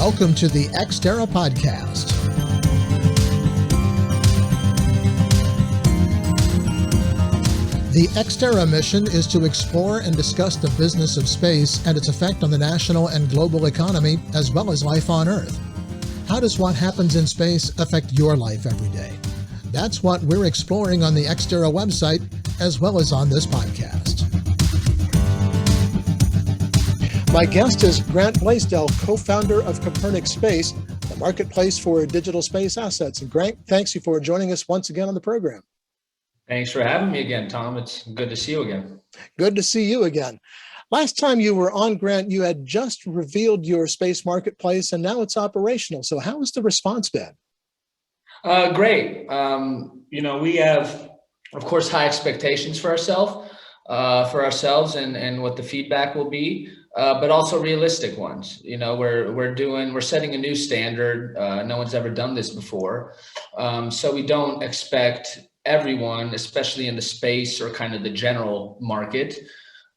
Welcome to the Ex Terra Podcast. The Ex Terra mission is to explore and discuss the business of space and its effect on the national and global economy, as well as life on Earth. How does what happens in space affect your life every day? That's what we're exploring on the Ex Terra website, as well as on this podcast. My guest is Grant Blaisdell, co-founder of Copernic Space, the marketplace for digital space assets. And Grant, thanks you for joining us once again on the program. Thanks for having me again, Tom. It's good to see you again. Good to see you again. Last time you were on, Grant, you had just revealed your space marketplace, and now it's operational. So how has the response been? Great. We have, of course, high expectations for ourselves and what the feedback will be. But also realistic ones. We're setting a new standard. No one's ever done this before. So we don't expect everyone, especially in the space or kind of the general market,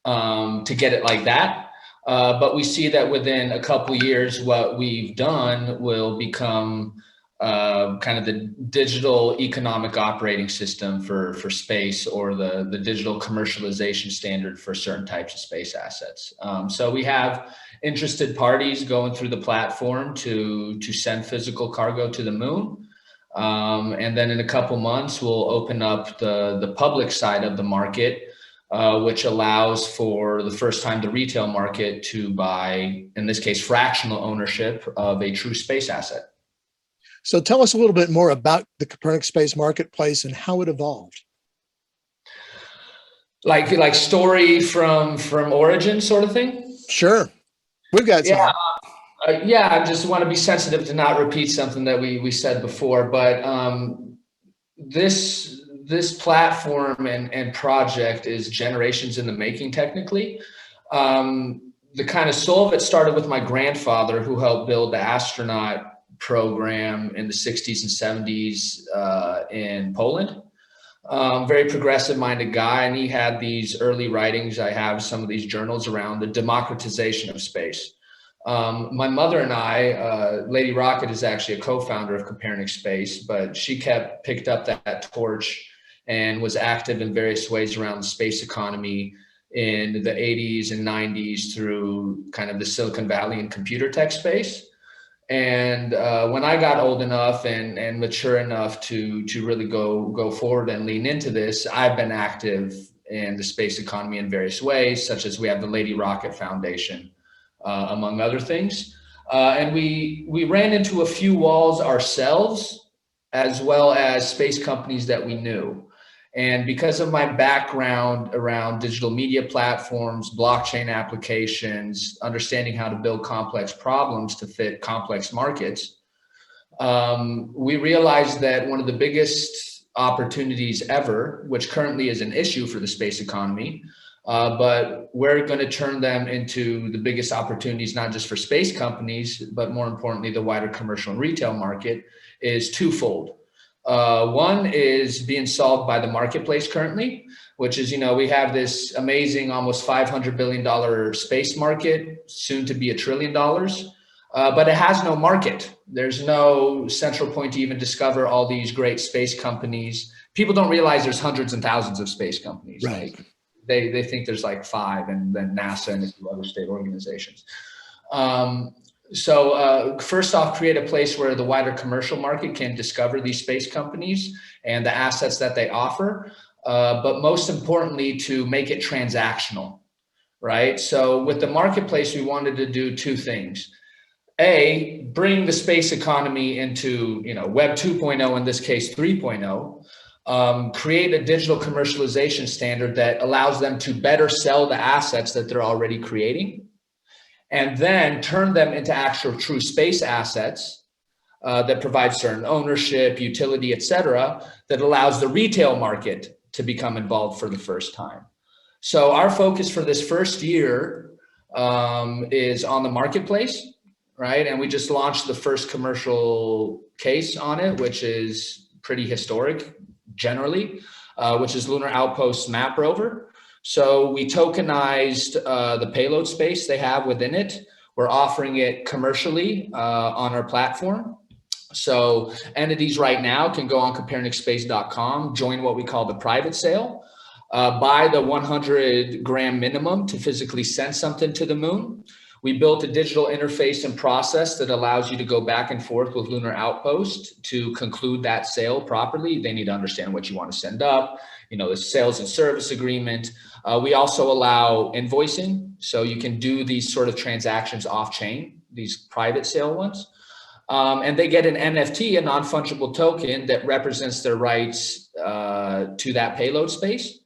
to get it like that. But we see that within a couple years, what we've done will become kind of the digital economic operating system for space, or the digital commercialization standard for certain types of space assets. So we have interested parties going through the platform to send physical cargo to the moon. And then in a couple months, we'll open up the public side of the market, which allows for the first time the retail market to buy, in this case, fractional ownership of a true space asset. So tell us a little bit more about the Copernic Space Marketplace and how it evolved. Like story from origin sort of thing? Sure. We've got some. I just want to be sensitive to not repeat something that we said before, but this platform and project is generations in the making technically. The kind of soul of it started with my grandfather, who helped build the astronaut program in the 60s and 70s in Poland. Very progressive minded guy. And he had these early writings. I have some of these journals around the democratization of space. My mother and I, Lady Rocket is actually a co-founder of Copernic Space, but she picked up that torch and was active in various ways around the space economy in the 80s and 90s through kind of the Silicon Valley and computer tech space. And when I got old enough and mature enough to really go forward and lean into this, I've been active in the space economy in various ways, such as we have the Lady Rocket Foundation, among other things. And we ran into a few walls ourselves, as well as space companies that we knew. And because of my background around digital media platforms, blockchain applications, understanding how to build complex problems to fit complex markets, we realized that one of the biggest opportunities ever, which currently is an issue for the space economy, but we're going to turn them into the biggest opportunities, not just for space companies, but more importantly, the wider commercial and retail market, is twofold. One is being solved by the marketplace currently, which is, we have this amazing, almost $500 billion space market, soon to be $1 trillion, but it has no market. There's no central point to even discover all these great space companies. People don't realize there's hundreds and thousands of space companies. Right. They think there's like 5, and then NASA and a few other state organizations. So first off, create a place where the wider commercial market can discover these space companies and the assets that they offer, but most importantly, to make it transactional, right? So with the marketplace, we wanted to do two things. A, bring the space economy into, Web 2.0, in this case 3.0, create a digital commercialization standard that allows them to better sell the assets that they're already creating, and then turn them into actual true space assets that provide certain ownership, utility, et cetera, that allows the retail market to become involved for the first time. So our focus for this first year is on the marketplace, right? And we just launched the first commercial case on it, which is pretty historic generally, which is Lunar Outpost Map Rover. So we tokenized the payload space they have within it. We're offering it commercially on our platform. So entities right now can go on copernicspace.com, join what we call the private sale, buy the 100 gram minimum to physically send something to the moon. We built a digital interface and process that allows you to go back and forth with Lunar Outpost to conclude that sale properly. They need to understand what you want to send up, the sales and service agreement. We also allow invoicing, so you can do these sort of transactions off-chain, these private sale ones. And they get an NFT, a non-fungible token that represents their rights to that payload space.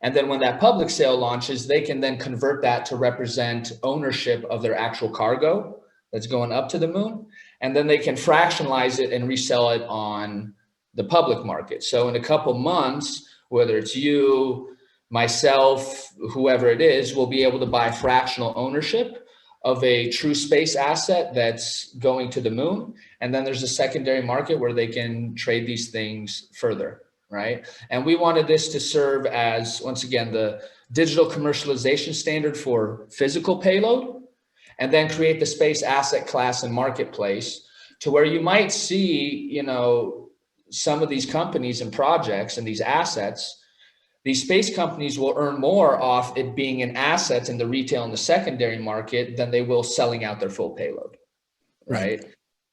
And then when that public sale launches, they can then convert that to represent ownership of their actual cargo that's going up to the moon. And then they can fractionalize it and resell it on the public market. So in a couple months, whether it's you, myself, whoever it is, we'll be able to buy fractional ownership of a true space asset that's going to the moon. And then there's a secondary market where they can trade these things further. Right. And we wanted this to serve as, once again, the digital commercialization standard for physical payload, and then create the space asset class and marketplace to where you might see, some of these companies and projects and these assets, these space companies will earn more off it being an asset in the retail and the secondary market than they will selling out their full payload. Right.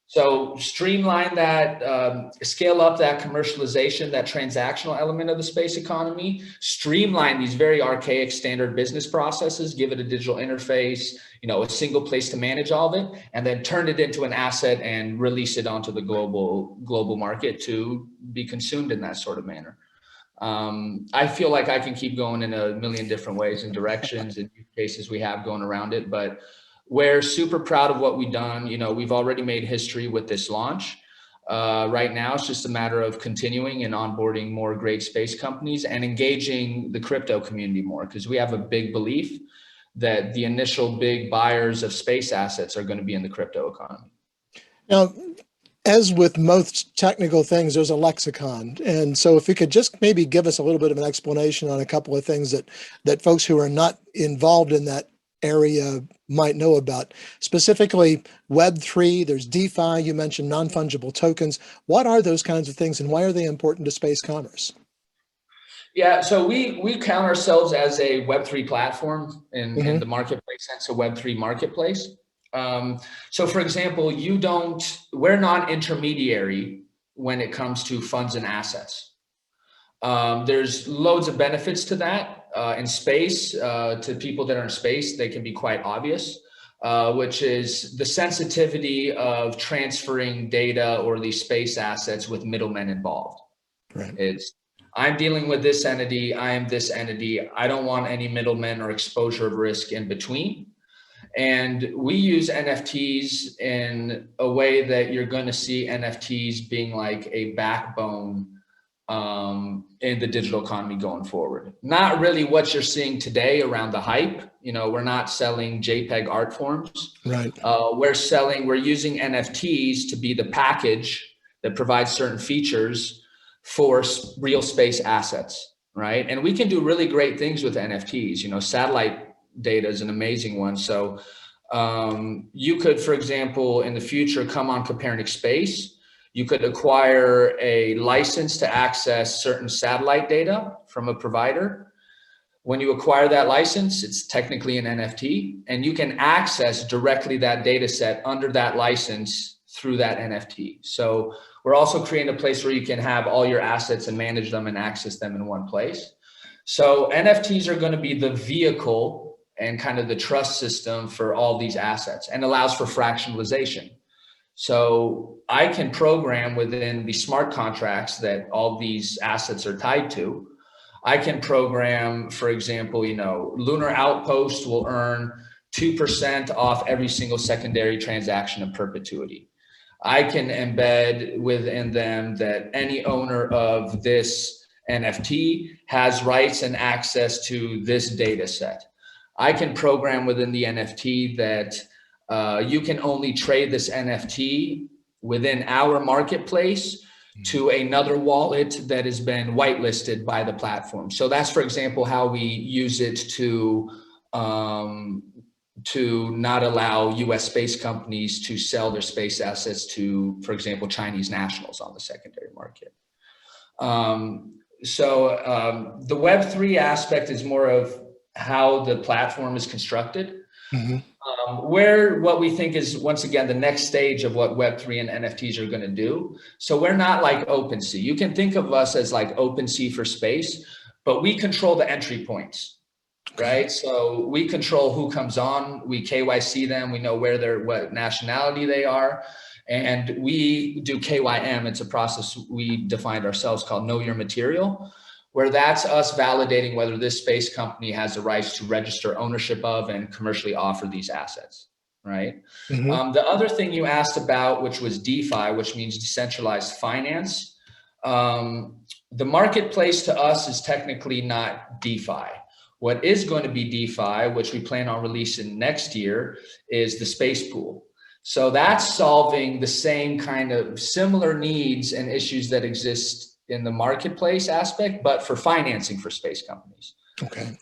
So streamline that, scale up that commercialization, that transactional element of the space economy, streamline these very archaic standard business processes, give it a digital interface, a single place to manage all of it, and then turn it into an asset and release it onto the global market to be consumed in that sort of manner. I feel like I can keep going in a million different ways and directions and use cases we have going around it, but we're super proud of what we've done. We've already made history with this launch. Right now, it's just a matter of continuing and onboarding more great space companies and engaging the crypto community more, because we have a big belief that the initial big buyers of space assets are going to be in the crypto economy. Now, as with most technical things, there's a lexicon. And so if you could just maybe give us a little bit of an explanation on a couple of things that folks who are not involved in that area might know about, specifically Web3, there's DeFi, you mentioned non-fungible tokens. What are those kinds of things and why are they important to space commerce? Yeah, so we count ourselves as a Web3 platform in the marketplace sense, a Web3 marketplace. So for example, we're not intermediary when it comes to funds and assets. There's loads of benefits to that. In space, to people that are in space, they can be quite obvious, which is the sensitivity of transferring data or these space assets with middlemen involved. Right. I'm dealing with this entity, I am this entity. I don't want any middlemen or exposure of risk in between. And we use NFTs in a way that you're going to see NFTs being like a backbone in the digital economy going forward. Not really what you're seeing today around the hype. We're not selling JPEG art forms. Right. We're using NFTs to be the package that provides certain features for real space assets. Right. And we can do really great things with NFTs. Satellite data is an amazing one. So you could, for example, in the future, come on Copernic Space. You could acquire a license to access certain satellite data from a provider. When you acquire that license, it's technically an NFT, and you can access directly that data set under that license through that NFT. So we're also creating a place where you can have all your assets and manage them and access them in one place. So NFTs are going to be the vehicle and kind of the trust system for all these assets, and allows for fractionalization. So I can program within the smart contracts that all these assets are tied to. I can program, for example, Lunar Outpost will earn 2% off every single secondary transaction in perpetuity. I can embed within them that any owner of this NFT has rights and access to this data set. I can program within the NFT that you can only trade this NFT within our marketplace to another wallet that has been whitelisted by the platform. So that's, for example, how we use it to to not allow US space companies to sell their space assets to, for example, Chinese nationals on the secondary market. The Web3 aspect is more of how the platform is constructed. Mm-hmm. Where what we think is, once again, the next stage of what Web3 and NFTs are going to do. So we're not like OpenSea. You can think of us as like OpenSea for space, but we control the entry points, right? So we control who comes on, we KYC them, we know where they're, what nationality they are, and we do KYM. It's a process we defined ourselves called Know Your Material, where that's us validating whether this space company has the rights to register ownership of and commercially offer these assets, right? Mm-hmm. The other thing you asked about, which was DeFi, which means decentralized finance. The marketplace to us is technically not DeFi. What is going to be DeFi, which we plan on releasing next year, is the space pool. So that's solving the same kind of similar needs and issues that exist in the marketplace aspect, but for financing for space companies. Okay.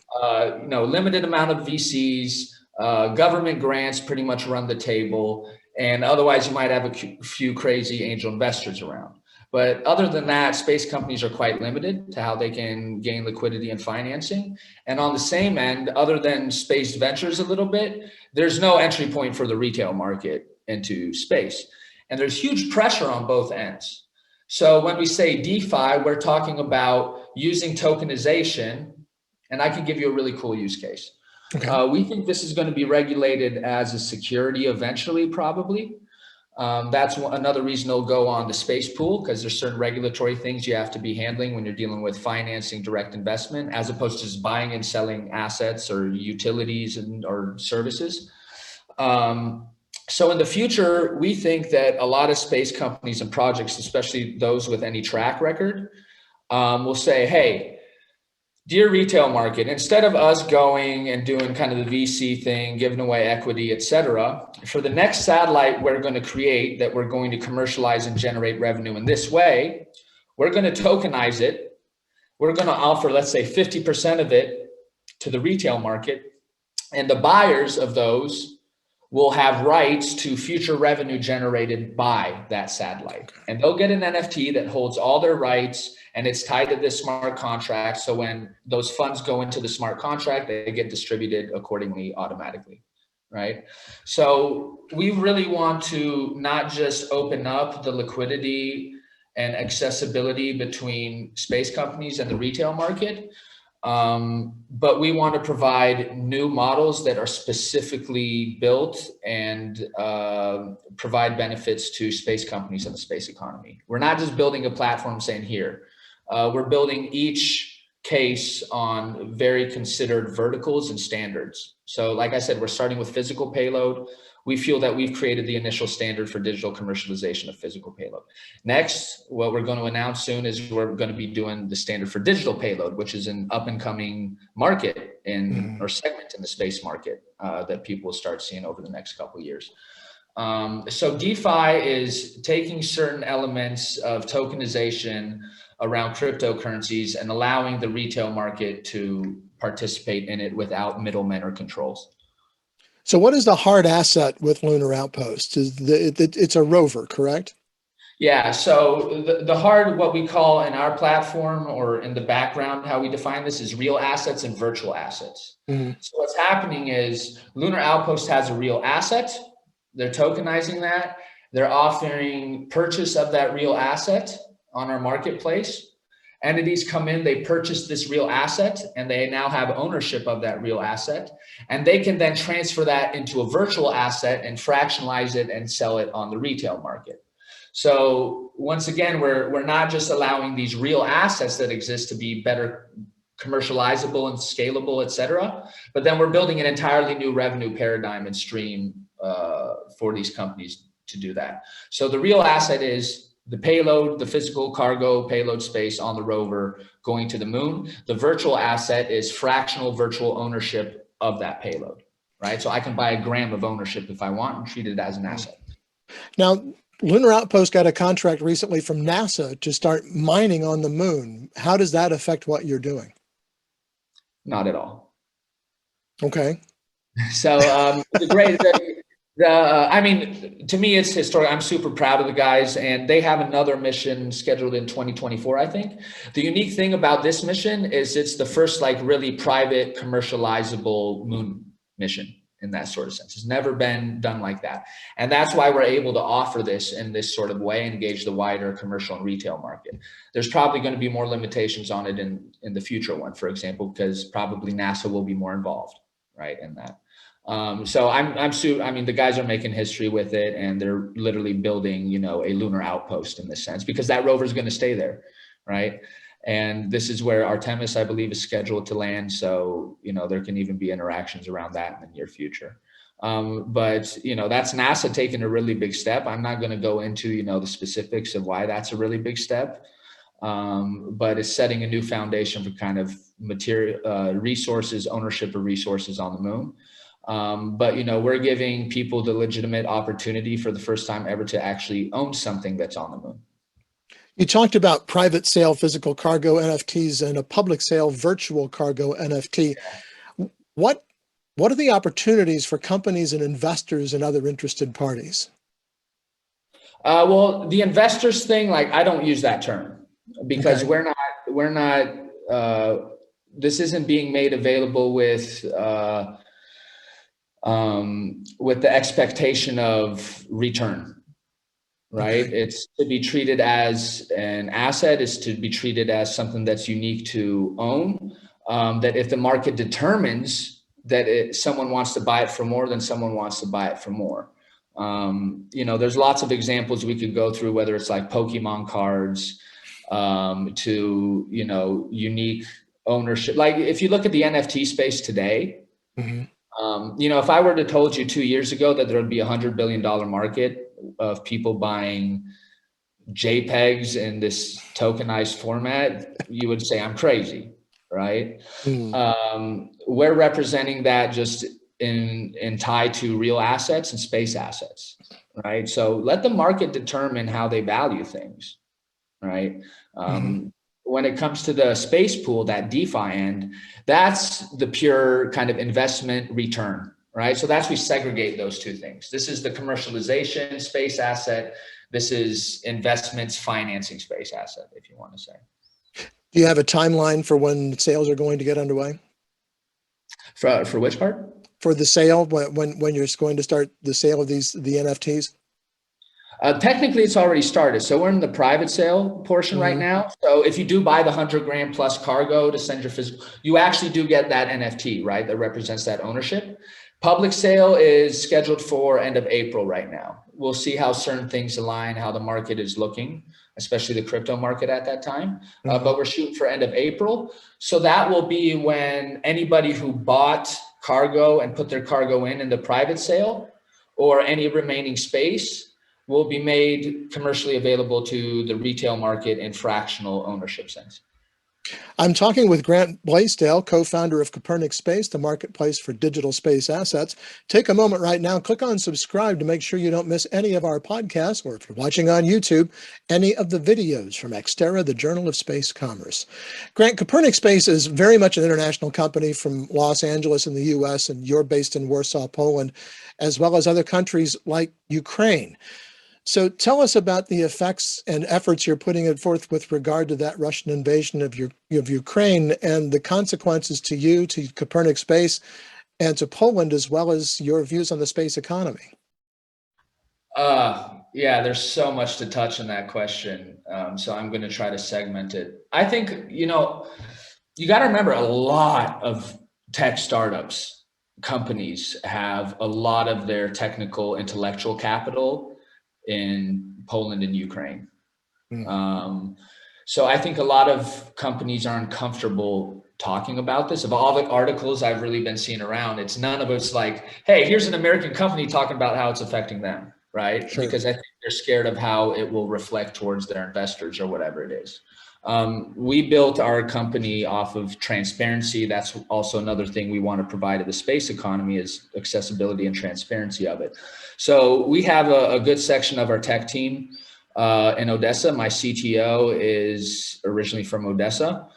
Limited amount of VCs, government grants pretty much run the table, and otherwise you might have a few crazy angel investors around. But other than that, space companies are quite limited to how they can gain liquidity and financing. And on the same end, other than space ventures a little bit, there's no entry point for the retail market into space. And there's huge pressure on both ends. So when we say DeFi, we're talking about using tokenization, and I can give you a really cool use case. Okay. We think this is going to be regulated as a security eventually, probably. That's another reason it'll go on the space pool, because there's certain regulatory things you have to be handling when you're dealing with financing direct investment, as opposed to just buying and selling assets or utilities or services. So in the future, we think that a lot of space companies and projects, especially those with any track record, will say, hey, dear retail market, instead of us going and doing kind of the VC thing, giving away equity, et cetera, for the next satellite we're going to create that we're going to commercialize and generate revenue in this way, we're going to tokenize it. We're going to offer, let's say, 50% of it to the retail market, and the buyers of those will have rights to future revenue generated by that satellite. And they'll get an NFT that holds all their rights, and it's tied to this smart contract. So when those funds go into the smart contract, they get distributed accordingly automatically, right? So we really want to not just open up the liquidity and accessibility between space companies and the retail market, but we want to provide new models that are specifically built and provide benefits to space companies and the space economy. We're not just building a platform saying here. We're building each case on very considered verticals and standards. So like I said, we're starting with physical payload. We feel that we've created the initial standard for digital commercialization of physical payload. Next, what we're going to announce soon is we're going to be doing the standard for digital payload, which is an up and coming market or segment in the space market that people will start seeing over the next couple of years. So DeFi is taking certain elements of tokenization around cryptocurrencies and allowing the retail market to participate in it without middlemen or controls. So what is the hard asset with Lunar Outpost? It's a rover, correct? Yeah, so the hard, what we call in our platform or in the background, how we define this is real assets and virtual assets. Mm-hmm. So what's happening is Lunar Outpost has a real asset. They're tokenizing that. They're offering purchase of that real asset on our marketplace. Entities come in, they purchase this real asset, and they now have ownership of that real asset. And they can then transfer that into a virtual asset and fractionalize it and sell it on the retail market. So once again, we're not just allowing these real assets that exist to be better commercializable and scalable, et cetera, but then we're building an entirely new revenue paradigm and stream for these companies to do that. So the real asset is the payload, the physical cargo payload space on the rover going to the moon. The virtual asset is fractional virtual ownership of that payload, right? So I can buy a gram of ownership if I want and treat it as an asset. Now, Lunar Outpost got a contract recently from NASA to start mining on the moon. How does that affect what you're doing? Not at all. Okay. So I mean, to me, it's historic. I'm super proud of the guys, and they have another mission scheduled in 2024, I think. The unique thing about this mission is it's the first like really private commercializable moon mission in that sort of sense. It's never been done like that. And that's why we're able to offer this in this sort of way, engage the wider commercial and retail market. There's probably going to be more limitations on it in the future one, for example, because probably NASA will be more involved, right, in that. So I mean, the guys are making history with it, and they're literally building, you know, a lunar outpost in this sense, because that rover is going to stay there, right? And this is where Artemis, I believe, is scheduled to land. So, you know, there can even be interactions around that in the near future. But, you know, that's NASA taking a really big step. I'm not going to go into, you know, the specifics of why that's a really big step. But it's setting a new foundation for kind of material resources, ownership of resources on the moon. But, you know, we're giving people the legitimate opportunity for the first time ever to actually own something that's on the moon. You talked about private sale physical cargo NFTs and a public sale virtual cargo NFT. What are the opportunities for companies and investors and other interested parties? Well, the investors thing, like, I don't use that term because we're not, this isn't being made available with the expectation of return. Right. Okay. It's to be treated as an asset, is to be treated as something that's unique to own. That if the market determines that someone wants to buy it for more, then someone wants to buy it for more. You know, there's lots of examples we could go through, whether it's like Pokemon cards, to, you know, unique ownership. Like if you look at the NFT space today, you know, if I were to told you 2 years ago that there would be $100 billion market of people buying JPEGs in this tokenized format, you would say I'm crazy, right? We're representing that just in tie to real assets and space assets, right? So let the market determine how they value things, right? When it comes to the space pool, that DeFi end, that's the pure kind of investment return, right? So we segregate those two things. This is the commercialization space asset. This is investments financing space asset, if you want to say. Do you have a timeline for when sales are going to get underway? For which part? For the sale, when you're going to start the sale of the NFTs? Technically, it's already started. So we're in the private sale portion right now. So if you do buy the 100 grand plus cargo to send your physical, you actually do get that NFT, right? That represents that ownership. Public sale is scheduled for end of April right now. We'll see how certain things align, how the market is looking, especially the crypto market at that time. But we're shooting for end of April. So that will be when anybody who bought cargo and put their cargo in the private sale, or any remaining space, will be made commercially available to the retail market in fractional ownership sense. I'm talking with Grant Blaisdell, co-founder of Copernic Space, the marketplace for digital space assets. Take a moment right now, click on subscribe to make sure you don't miss any of our podcasts, or if you're watching on YouTube, any of the videos from Ex Terra, the Journal of Space Commerce. Grant, Copernic Space is very much an international company from Los Angeles in the US, and you're based in Warsaw, Poland, as well as other countries like Ukraine. So tell us about the effects and efforts you're putting forth with regard to that Russian invasion of Ukraine, and the consequences to you, to Copernic Space, and to Poland, as well as your views on the space economy. Yeah, there's so much to touch on that question. So I'm going to try to segment it. I think, you know, you got to remember, a lot of tech startups, companies have a lot of their technical intellectual capital in Poland and Ukraine. So I think a lot of companies aren't comfortable talking about this. Of all the articles I've really been seeing around, it's none of it's like, hey, here's an American company talking about how it's affecting them, right? Sure. Because I think they're scared of how it will reflect towards their investors or whatever it is. We built our company off of transparency. That's also another thing we want to provide to the space economy, is accessibility and transparency of it. So we have a good section of our tech team in Odessa. My CTO is originally from Odessa.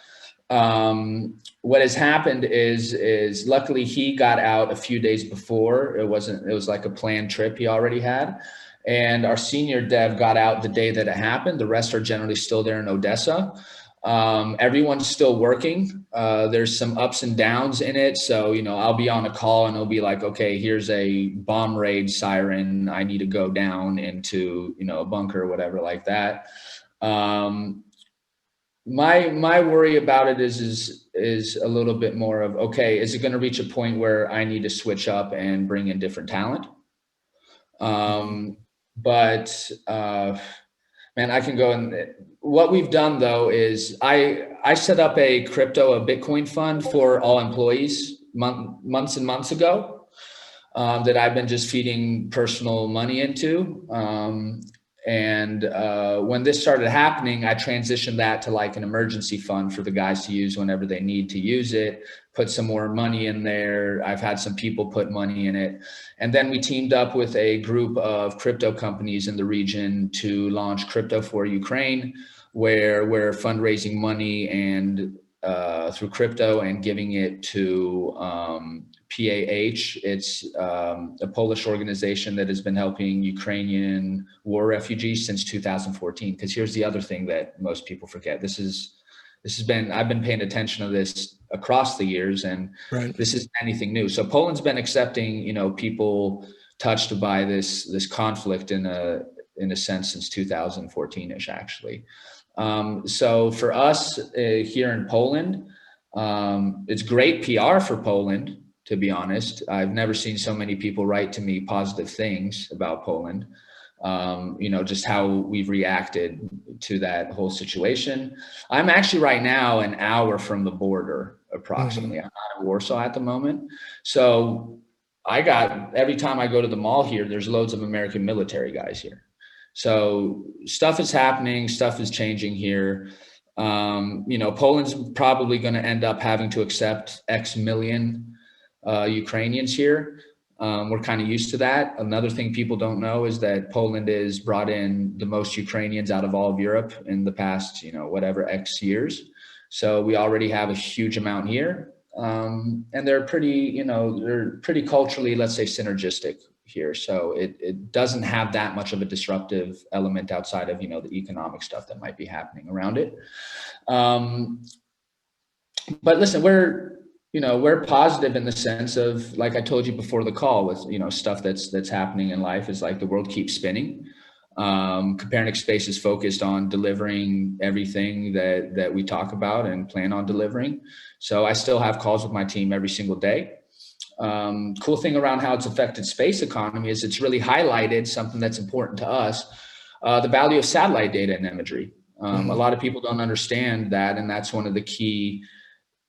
What has happened is luckily he got out a few days before. It was like a planned trip he already had. And our senior dev got out the day that it happened. The rest are generally still there in Odessa. Everyone's still working. There's some ups and downs in it. So, I'll be on a call and it'll be like, okay, here's a bomb raid siren. I need to go down into, a bunker or whatever like that. My worry about it is a little bit more of, okay, is it going to reach a point where I need to switch up and bring in different talent? But man, I can go. And what we've done though is I set up a Bitcoin fund for all employees months and months ago, that I've been just feeding personal money into. And when this started happening, I transitioned that to like an emergency fund for the guys to use whenever they need to use it, put some more money in there. I've had some people put money in it. And then we teamed up with a group of crypto companies in the region to launch Crypto for Ukraine, where we're fundraising money and through crypto and giving it to PAH. It's a Polish organization that has been helping Ukrainian war refugees since 2014. Because here's the other thing that most people forget. I've been paying attention to this across the years, and Right. this isn't anything new. So Poland's been accepting, people touched by this conflict in a sense since 2014-ish, actually. So for us here in Poland, it's great PR for Poland. To be honest, I've never seen so many people write to me positive things about Poland. Just how we've reacted to that whole situation. I'm actually right now an hour from the border, approximately. I'm not in Warsaw at the moment. So every time I go to the mall here, there's loads of American military guys here. So stuff is happening, stuff is changing here. Poland's probably going to end up having to accept X million Ukrainians here. We're kind of used to that. Another thing people don't know is that Poland has brought in the most Ukrainians out of all of Europe in the past, whatever X years. So we already have a huge amount here. And they're pretty culturally, let's say, synergistic here. So it doesn't have that much of a disruptive element outside of, the economic stuff that might be happening around it. But listen, we're positive in the sense of, like I told you before the call, with, stuff that's happening in life is like the world keeps spinning. Copernic Space is focused on delivering everything that we talk about and plan on delivering. So I still have calls with my team every single day. Cool thing around how it's affected space economy is it's really highlighted something that's important to us, the value of satellite data and imagery. A lot of people don't understand that, and that's one of the key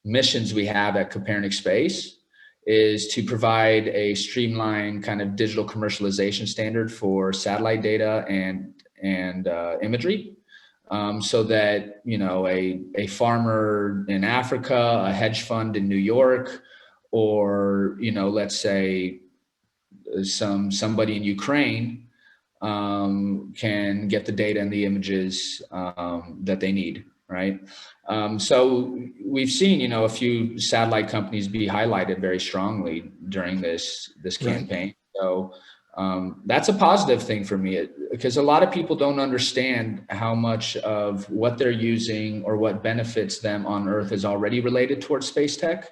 missions we have at Copernic Space, is to provide a streamlined kind of digital commercialization standard for satellite data and imagery, so that a farmer in Africa, a hedge fund in New York, or let's say somebody in Ukraine can get the data and the images that they need. Right. So we've seen, a few satellite companies be highlighted very strongly during this campaign. Right. So that's a positive thing for me, because a lot of people don't understand how much of what they're using or what benefits them on Earth is already related towards space tech.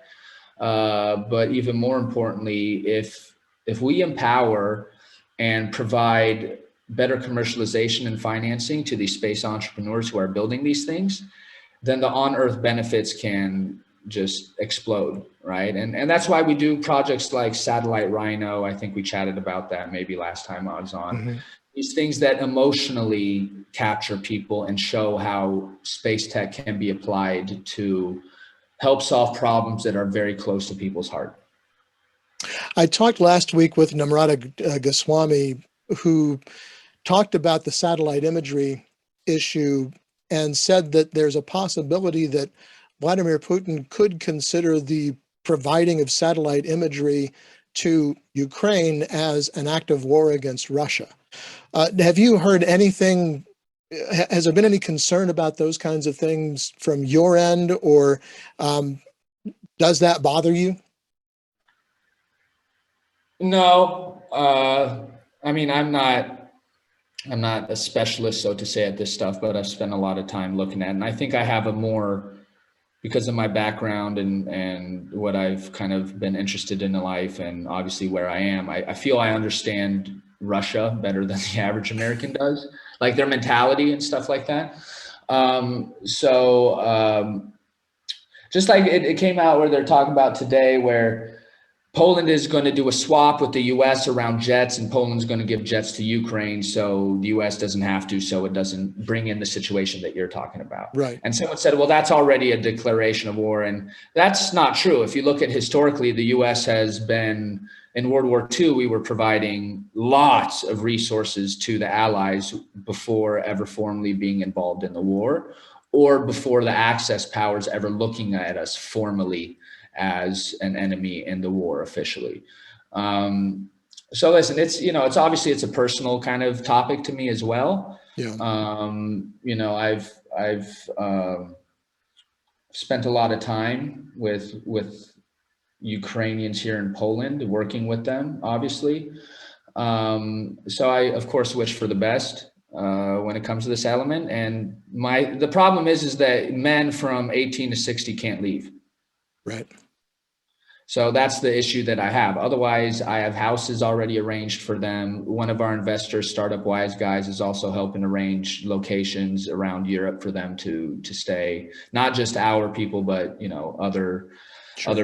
But even more importantly, if we empower and provide better commercialization and financing to these space entrepreneurs who are building these things, then the on-Earth benefits can just explode, right? And that's why we do projects like Satellite Rhino. I think we chatted about that maybe last time I was on. These things that emotionally capture people and show how space tech can be applied to help solve problems that are very close to people's heart. I talked last week with Namrata Goswami, who talked about the satellite imagery issue and said that there's a possibility that Vladimir Putin could consider the providing of satellite imagery to Ukraine as an act of war against Russia. Have you heard anything has there been any concern about those kinds of things from your end, or does that bother you? No, I mean, I'm not a specialist, so to say, at this stuff, but I've spent a lot of time looking at it. And I think I have a more, because of my background and what I've kind of been interested in life and obviously where I am, I feel I understand Russia better than the average American does, like their mentality and stuff like that. Just like it came out where they're talking about today, where Poland is going to do a swap with the U.S. around jets, and Poland's going to give jets to Ukraine, so the U.S. doesn't have to, so it doesn't bring in the situation that you're talking about. Right. And someone said, well, that's already a declaration of war, and that's not true. If you look at historically, the U.S. has been, in World War II, we were providing lots of resources to the Allies before ever formally being involved in the war, or before the Axis powers ever looking at us formally as an enemy in the war officially. So listen, it's obviously it's a personal kind of topic to me as well. Yeah. I've spent a lot of time with Ukrainians here in Poland, working with them, obviously. So I, of course, wish for the best when it comes to this element. And the problem is that men from 18 to 60 can't leave. Right. So that's the issue that I have. Otherwise, I have houses already arranged for them. One of our investors, Startup Wise Guys, is also helping arrange locations around Europe for them to stay. Not just our people, but other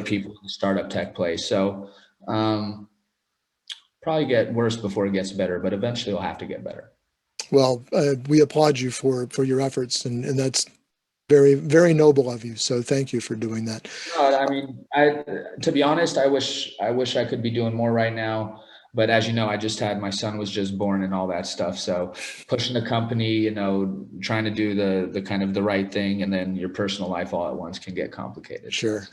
people in the startup tech place. So probably get worse before it gets better, but eventually it'll have to get better. Well, we applaud you for your efforts, and that's very, very noble of you. So thank you for doing that. I mean, to be honest, I wish I could be doing more right now. But as you know, my son was just born and all that stuff. So pushing the company, trying to do the kind of the right thing, and then your personal life all at once can get complicated. Sure.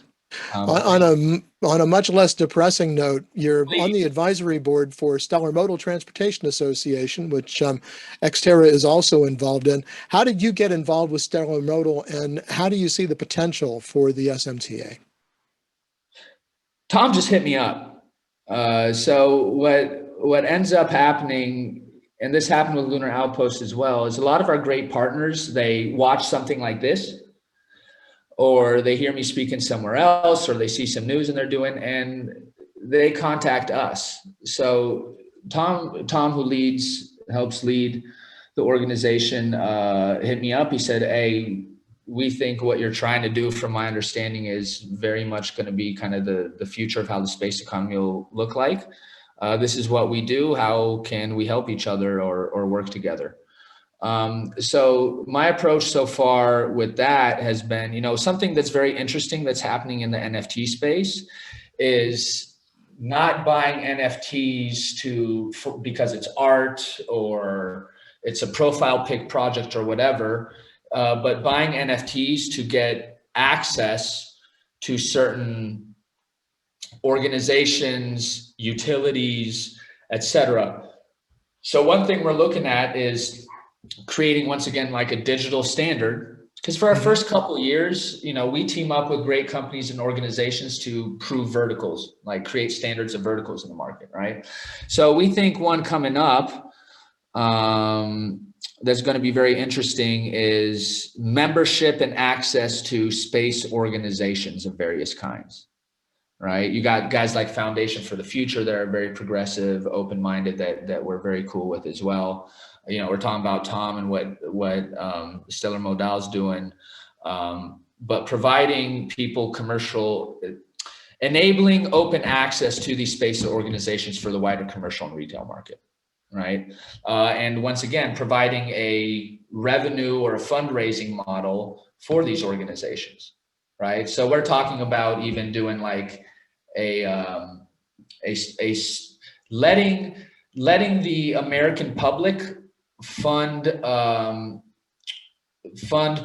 On a much less depressing note, you're on the advisory board for Stellar Modal Transportation Association, which Ex Terra is also involved in. How did you get involved with Stellar Modal, and how do you see the potential for the SMTA? Tom just hit me up. So what ends up happening, and this happened with Lunar Outpost as well, is a lot of our great partners, they watch something like this, or they hear me speaking somewhere else, or they see some news and they're doing, and they contact us. So Tom, who helps lead the organization, hit me up. He said, hey, we think what you're trying to do, from my understanding, is very much going to be kind of the future of how the space economy will look like. This is what we do. How can we help each other or work together? So my approach so far with that has been, something that's very interesting that's happening in the NFT space is not buying NFTs because it's art or it's a profile pic project or whatever, but buying NFTs to get access to certain organizations, utilities, etc. So one thing we're looking at is creating, once again, like a digital standard, because for our first couple of years, we team up with great companies and organizations to prove verticals, like create standards of verticals in the market, right? So we think one coming up that's going to be very interesting is membership and access to space organizations of various kinds, right? You got guys like Foundation for the Future that are very progressive, open-minded, that we're very cool with as well. We're talking about Tom and what Stellar Modal is doing, but providing people enabling open access to these space organizations for the wider commercial and retail market, right? And once again, providing a revenue or a fundraising model for these organizations, right? So we're talking about even doing like letting the American public fund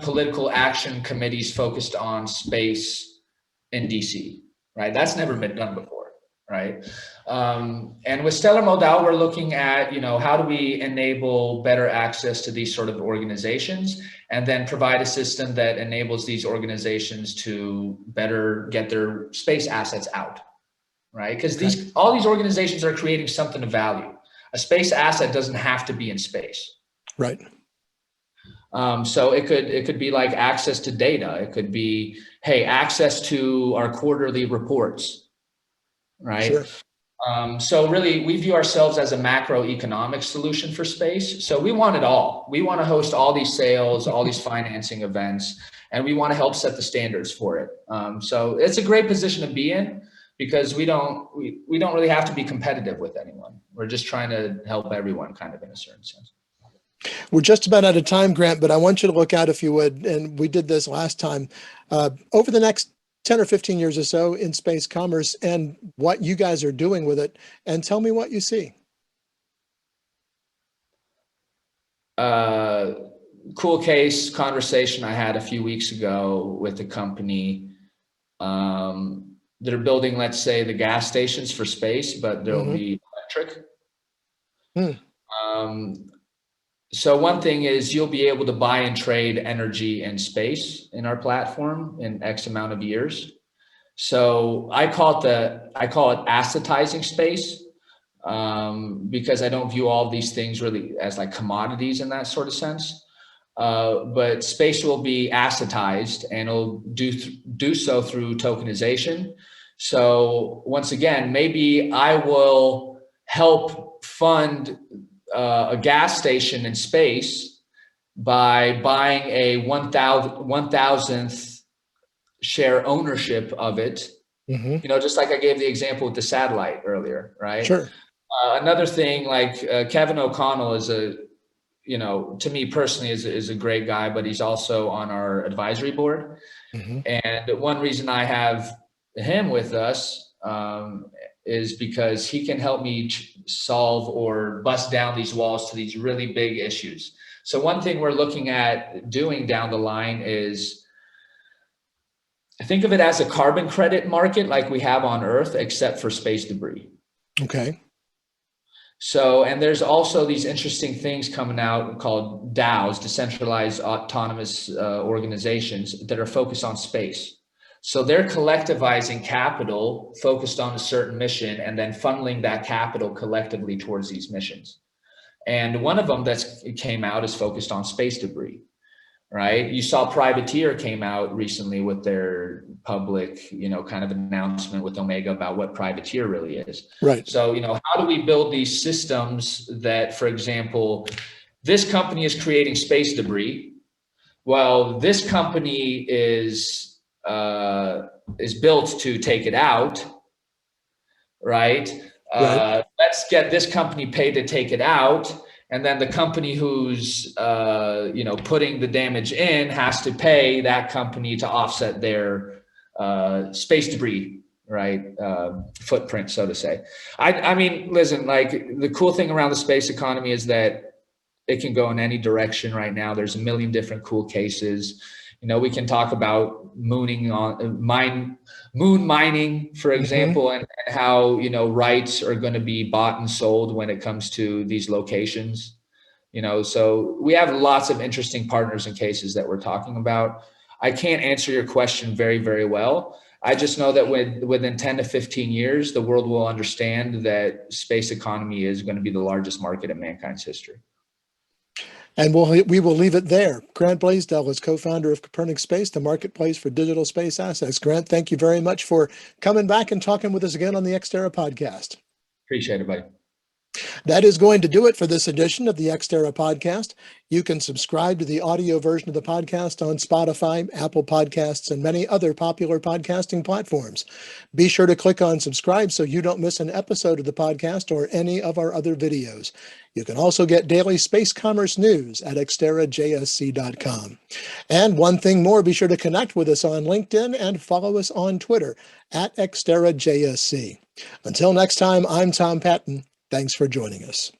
political action committees focused on space in DC, right? That's never been done before, right? And with Stellar Modal, we're looking at, how do we enable better access to these sort of organizations, and then provide a system that enables these organizations to better get their space assets out, right? Because all these organizations are creating something of value. A space asset doesn't have to be in space. Right. So it could be like access to data. It could be, hey, access to our quarterly reports, right? Sure. So really, we view ourselves as a macroeconomic solution for space. So we want it all. We want to host all these sales, all these financing events, and we want to help set the standards for it. So it's a great position to be in, because we don't really have to be competitive with anyone. We're just trying to help everyone, kind of, in a certain sense. We're just about out of time, Grant, but I want you to look out, if you would, and we did this last time, over the next 10 or 15 years or so in space commerce, and what you guys are doing with it, and tell me what you see. Cool case conversation I had a few weeks ago with a company that are building, let's say, the gas stations for space, but they'll be electric. So one thing is, you'll be able to buy and trade energy and space in our platform in X amount of years. So I call it assetizing space, because I don't view all of these things really as like commodities in that sort of sense. But space will be assetized, and it'll do so through tokenization. So once again, maybe I will help fund a gas station in space by buying a 1,000th share ownership of it. Just like I gave the example with the satellite earlier, right? Sure. Another thing, like Kevin O'Connell is to me personally is a great guy, but he's also on our advisory board. And one reason I have him with us is because he can help me solve or bust down these walls to these really big issues. So one thing we're looking at doing down the line is, think of it as a carbon credit market like we have on Earth, except for space debris. Okay. So, and there's also these interesting things coming out called DAOs, decentralized autonomous organizations, that are focused on space. So they're collectivizing capital focused on a certain mission, and then funneling that capital collectively towards these missions. And one of them that came out is focused on space debris, right? You saw Privateer came out recently with their public, kind of announcement with Omega about what Privateer really is. Right. So, how do we build these systems that, for example, this company is creating space debris. Well, this company is built to take it out, right? Let's get this company paid to take it out, and then the company who's putting the damage in has to pay that company to offset their space debris, right? Footprint, so to say. I mean, listen, like, the cool thing around the space economy is that it can go in any direction right now. There's a million different cool cases. We can talk about moon mining, for example, and how, rights are going to be bought and sold when it comes to these locations. So we have lots of interesting partners and cases that we're talking about. I can't answer your question very, very well. I just know that within 10 to 15 years, the world will understand that space economy is going to be the largest market in mankind's history. And we will leave it there. Grant Blaisdell is co-founder of Copernic Space, the marketplace for digital space assets. Grant, thank you very much for coming back and talking with us again on the Ex Terra Podcast. Appreciate it, buddy. That is going to do it for this edition of the Ex Terra Podcast. You can subscribe to the audio version of the podcast on Spotify, Apple Podcasts, and many other popular podcasting platforms. Be sure to click on subscribe so you don't miss an episode of the podcast or any of our other videos. You can also get daily space commerce news at xterrajsc.com. And one thing more, be sure to connect with us on LinkedIn and follow us on Twitter at xterrajsc. Until next time, I'm Tom Patton. Thanks for joining us.